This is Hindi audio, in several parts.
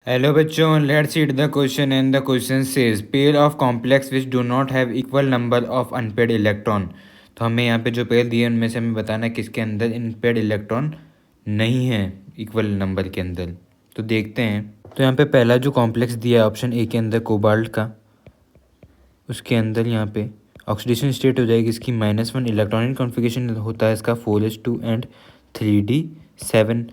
Hello बच्चों, let's read the question and the question says pair of complex which do not have equal number of unpaired electron। तो हमें यहाँ पे जो पेयर दिए उनमें से हमें बताना है किसके अंदर अनपेयर्ड इलेक्ट्रॉन नहीं है इक्वल नंबर के अंदर। तो देखते हैं। तो यहाँ पे पहला जो कॉम्प्लेक्स दिया है ऑप्शन ए के अंदर कोबाल्ट का, उसके अंदर यहाँ पे ऑक्सीडेशन स्टेट हो जाएगी इसकी -1, इलेक्ट्रॉनिक कॉन्फ़िगरेशन होता है इसका 4s2 एंड 3d7।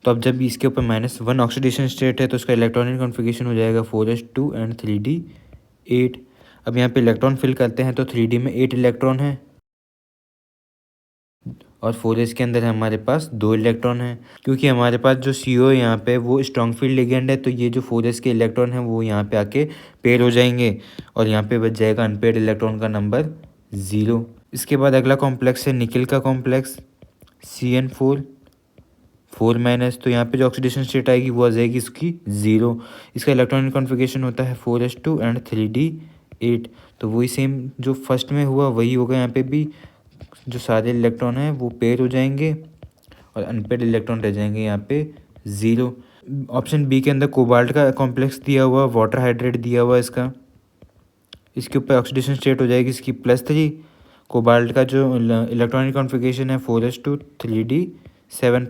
तो अब जब इसके ऊपर -1 ऑक्सीडेशन स्टेट है तो उसका इलेक्ट्रॉनिक कॉन्फ़िगरेशन हो जाएगा 4s2 एंड 3d8। अब यहाँ पे इलेक्ट्रॉन फिल करते हैं तो 3d में 8 इलेक्ट्रॉन है और 4s के अंदर हमारे पास 2 इलेक्ट्रॉन है। क्योंकि हमारे पास जो CO है यहाँ पे वो स्ट्रॉन्ग फील्ड लिगेंड है, तो ये जो 4s के इलेक्ट्रॉन है वो यहाँ पे आके पेयर हो जाएंगे और यहाँ पे बच जाएगा अनपेयर्ड इलेक्ट्रॉन का नंबर 0। इसके बाद अगला कॉम्प्लेक्स है निकिल का कॉम्प्लेक्स CN4 4-। तो यहाँ पे जो ऑक्सीडेशन स्टेट आएगी वो आ जाएगी इसकी 0। इसका इलेक्ट्रॉनिक कॉन्फ़िगरेशन होता है 4s2 एंड 3d8। तो वही सेम जो फर्स्ट में हुआ वही होगा यहाँ पे भी, जो सारे इलेक्ट्रॉन हैं वो पेयर हो जाएंगे और अनपेयर्ड इलेक्ट्रॉन रह जाएंगे यहाँ पे 0। ऑप्शन बी के अंदर कोबाल्ट का कॉम्प्लेक्स दिया हुआ, वाटर हाइड्रेट दिया हुआ इसका, इसके ऊपर ऑक्सीडेशन स्टेट हो जाएगी इसकी +3। कोबाल्ट का जो इलेक्ट्रॉनिक कॉन्फ़िगरेशन है 4s2 3d7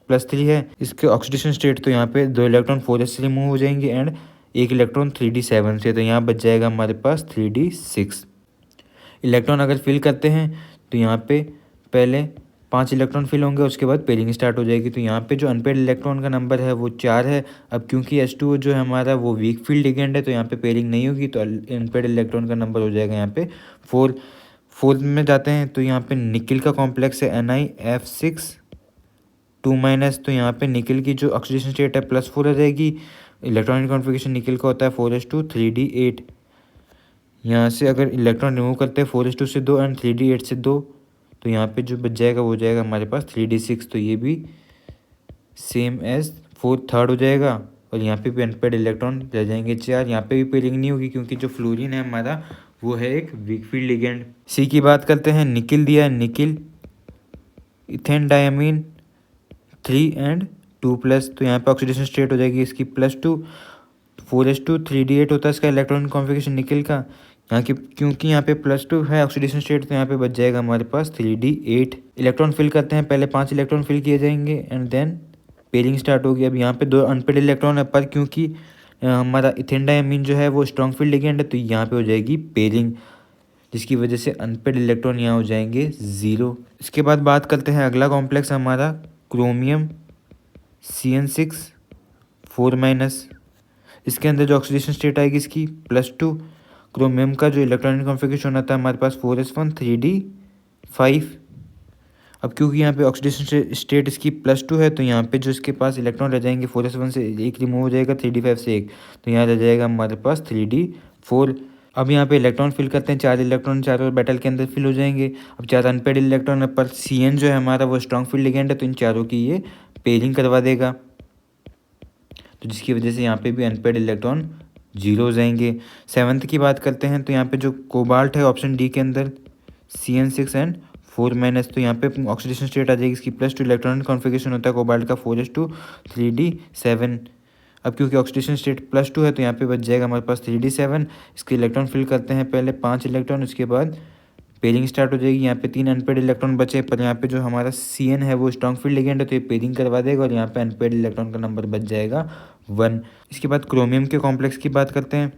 +3 है। इसके ऑक्सीडेशन स्टेट तो यहाँ पे 2 इलेक्ट्रॉन 4s से रिमूव हो जाएंगे एंड 1 इलेक्ट्रॉन 3d7 से, तो यहाँ बच जाएगा हमारे पास 3d6। इलेक्ट्रॉन अगर फिल करते हैं तो यहाँ पे पहले 5 इलेक्ट्रॉन फिल होंगे, उसके बाद पेयरिंग स्टार्ट हो जाएगी। तो यहाँ पे जो अनपेयर्ड इलेक्ट्रॉन का नंबर है वो 4 है। अब क्योंकि H2O जो है हमारा वो वीक फील्ड लिगेंड है तो यहाँ पे पेयरिंग नहीं होगी, तो अनपेयर्ड इलेक्ट्रॉन का नंबर हो जाएगा यहाँ पे 4। 4 में जाते हैं तो यहाँ पे निकिल का कॉम्प्लेक्स है NiF6 2-। तो यहाँ पे निकिल की जो ऑक्सीडेशन स्टेट है +4 आ जाएगी। इलेक्ट्रॉनिक कॉन्फ़िगरेशन निकिल का होता है 4s2 3d8। यहाँ से अगर इलेक्ट्रॉन रिमूव करते हैं 4s2 से 2 एंड 3d8 से 2, तो यहाँ पे जो बच जाएगा वो हो जाएगा हमारे पास 3d6। तो ये भी सेम एज 4 हो जाएगा और यहाँ पे भी अनपेयर्ड इलेक्ट्रॉन रह जाएंगे 4। यहाँ पे भी पेयरिंग नहीं होगी क्योंकि जो फ्लोरीन है हमारा वो है एक वीक फील्ड लिगेंड। सी की बात करते हैं। निकिल दिया है, निकिल इथेन डायमीन 3 एंड 2+। तो यहाँ पे ऑक्सीडेशन स्टेट हो जाएगी इसकी +2। 4s2 3d8 होता है इसका इलेक्ट्रॉनिक कॉन्फ़िगरेशन निकिल का। यहाँ की क्योंकि यहाँ पे +2 है ऑक्सीडेशन स्टेट तो यहाँ पे बच जाएगा हमारे पास 3d8। इलेक्ट्रॉन फिल करते हैं, पहले 5 इलेक्ट्रॉन फिल किए जाएंगे एंड देन पेयरिंग स्टार्ट होगी। अब यहाँ पे 2 अनपेयर्ड इलेक्ट्रॉन है, पर क्योंकि हमारा इथेन डायमीन जो है वो स्ट्रॉन्ग फील्ड लिगेंड है तो यहाँ पे हो जाएगी पेयरिंग, जिसकी वजह से अनपेयर्ड इलेक्ट्रॉन यहाँ हो जाएंगे 0। इसके बाद बात करते हैं अगला कॉम्प्लेक्स हमारा क्रोमियम CN6 4-। इसके अंदर जो ऑक्सीडेशन स्टेट आएगी इसकी +2। क्रोमियम का जो इलेक्ट्रॉनिक कॉन्फ़िगरेशन होता है हमारे पास 4s1 3d5। अब क्योंकि यहाँ पे ऑक्सीडेशन स्टेट इसकी +2 है तो यहाँ पे जो इसके पास इलेक्ट्रॉन रह जाएंगे 4s1 से 1 रिमूव हो जाएगा, 3d5 से 1, तो यहाँ रह जाएगा हमारे पास 3d4। अब यहाँ पे इलेक्ट्रॉन फिल करते हैं, 4 इलेक्ट्रॉन चारों बैटल के अंदर फिल हो जाएंगे। अब 4 अनपेयर्ड इलेक्ट्रॉन है, पर CN जो है हमारा वो स्ट्रॉन्ग फील्ड लिगेंड है तो इन चारों की ये पेयरिंग करवा देगा, तो जिसकी वजह से यहाँ पे भी अनपेयर्ड इलेक्ट्रॉन 0 हो जाएंगे। 7th की बात करते हैं तो यहाँ पे जो कोबाल्ट है ऑप्शन डी के अंदर CN6 एंड 4-। तो यहाँ पे ऑक्सीडेशन स्टेट आ जाएगी इसकी +2। इलेक्ट्रॉनिक कॉन्फ़िगरेशन होता है कोबाल्ट का 4s2 3d7। अब क्योंकि ऑक्सीडेशन स्टेट +2 है तो यहाँ पे बच जाएगा हमारे पास 3d7। इसके इलेक्ट्रॉन फिल करते हैं, पहले 5 इलेक्ट्रॉन, उसके बाद पेयरिंग स्टार्ट हो जाएगी। यहाँ पे 3 अनपेयर्ड इलेक्ट्रॉन बचे, पर यहाँ पे जो हमारा CN है वो स्ट्रॉन्ग फील्ड लिगेंड है तो ये पेयरिंग करवा देगा और यहाँ पे अनपेयर्ड इलेक्ट्रॉन का नंबर बच जाएगा 1। इसके बाद क्रोमियम के कॉम्प्लेक्स की बात करते हैं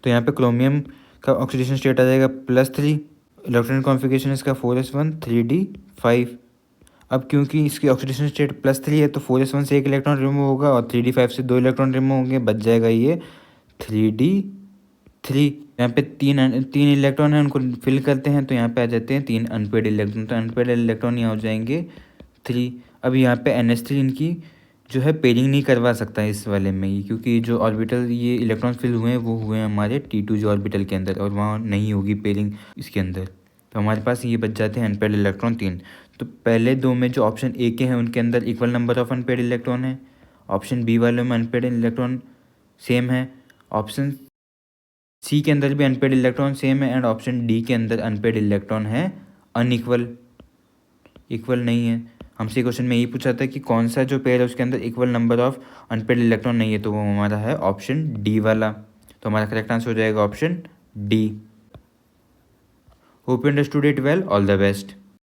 तो यहाँ पे क्रोमियम का ऑक्सीडेशन स्टेट आ जाएगा +3। इलेक्ट्रॉनिक कॉन्फ़िगरेशन इसका 4s1 3d5। अब क्योंकि इसकी ऑक्सीडेशन स्टेट +3 है तो 4s1 से 1 इलेक्ट्रॉन रिमूव होगा और 3d5 से 2 इलेक्ट्रॉन रिमूव होंगे, बच जाएगा ये 3d3। यहाँ पे तीन इलेक्ट्रॉन हैं, उनको फिल करते हैं तो यहाँ पे आ जाते हैं 3 अनपेयर्ड इलेक्ट्रॉन, तो अनपेयर्ड इलेक्ट्रॉन यहाँ हो जाएंगे 3। अब यहाँ पे NH3 इनकी जो है पेयरिंग नहीं करवा सकता है इस वाले में ही, क्योंकि जो ऑर्बिटल ये इलेक्ट्रॉन फिल हुए हैं वो हुए हैं हमारे T2 जो ऑर्बिटल के अंदर, और वहाँ नहीं होगी पेयरिंग इसके अंदर, तो हमारे पास ये बच जाते हैं अनपेयर्ड इलेक्ट्रॉन 3। तो पहले 2 में जो ऑप्शन ए के हैं उनके अंदर equal number of unpaired electron है, ऑप्शन बी वाले में अनपेयर्ड इलेक्ट्रॉन सेम है, ऑप्शन सी के अंदर भी अनपेयर्ड इलेक्ट्रॉन सेम है एंड ऑप्शन डी के अंदर अनपेयर्ड इलेक्ट्रॉन है अनइक्वल, इक्वल नहीं है। हमसे क्वेश्चन में यही पूछा था कि कौन सा जो पेयर है उसके अंदर equal number of unpaired electron नहीं है, तो वो हमारा है ऑप्शन डी वाला। तो हमारा करेक्ट आंसर हो जाएगा option D. Hope you understood it well, all the best.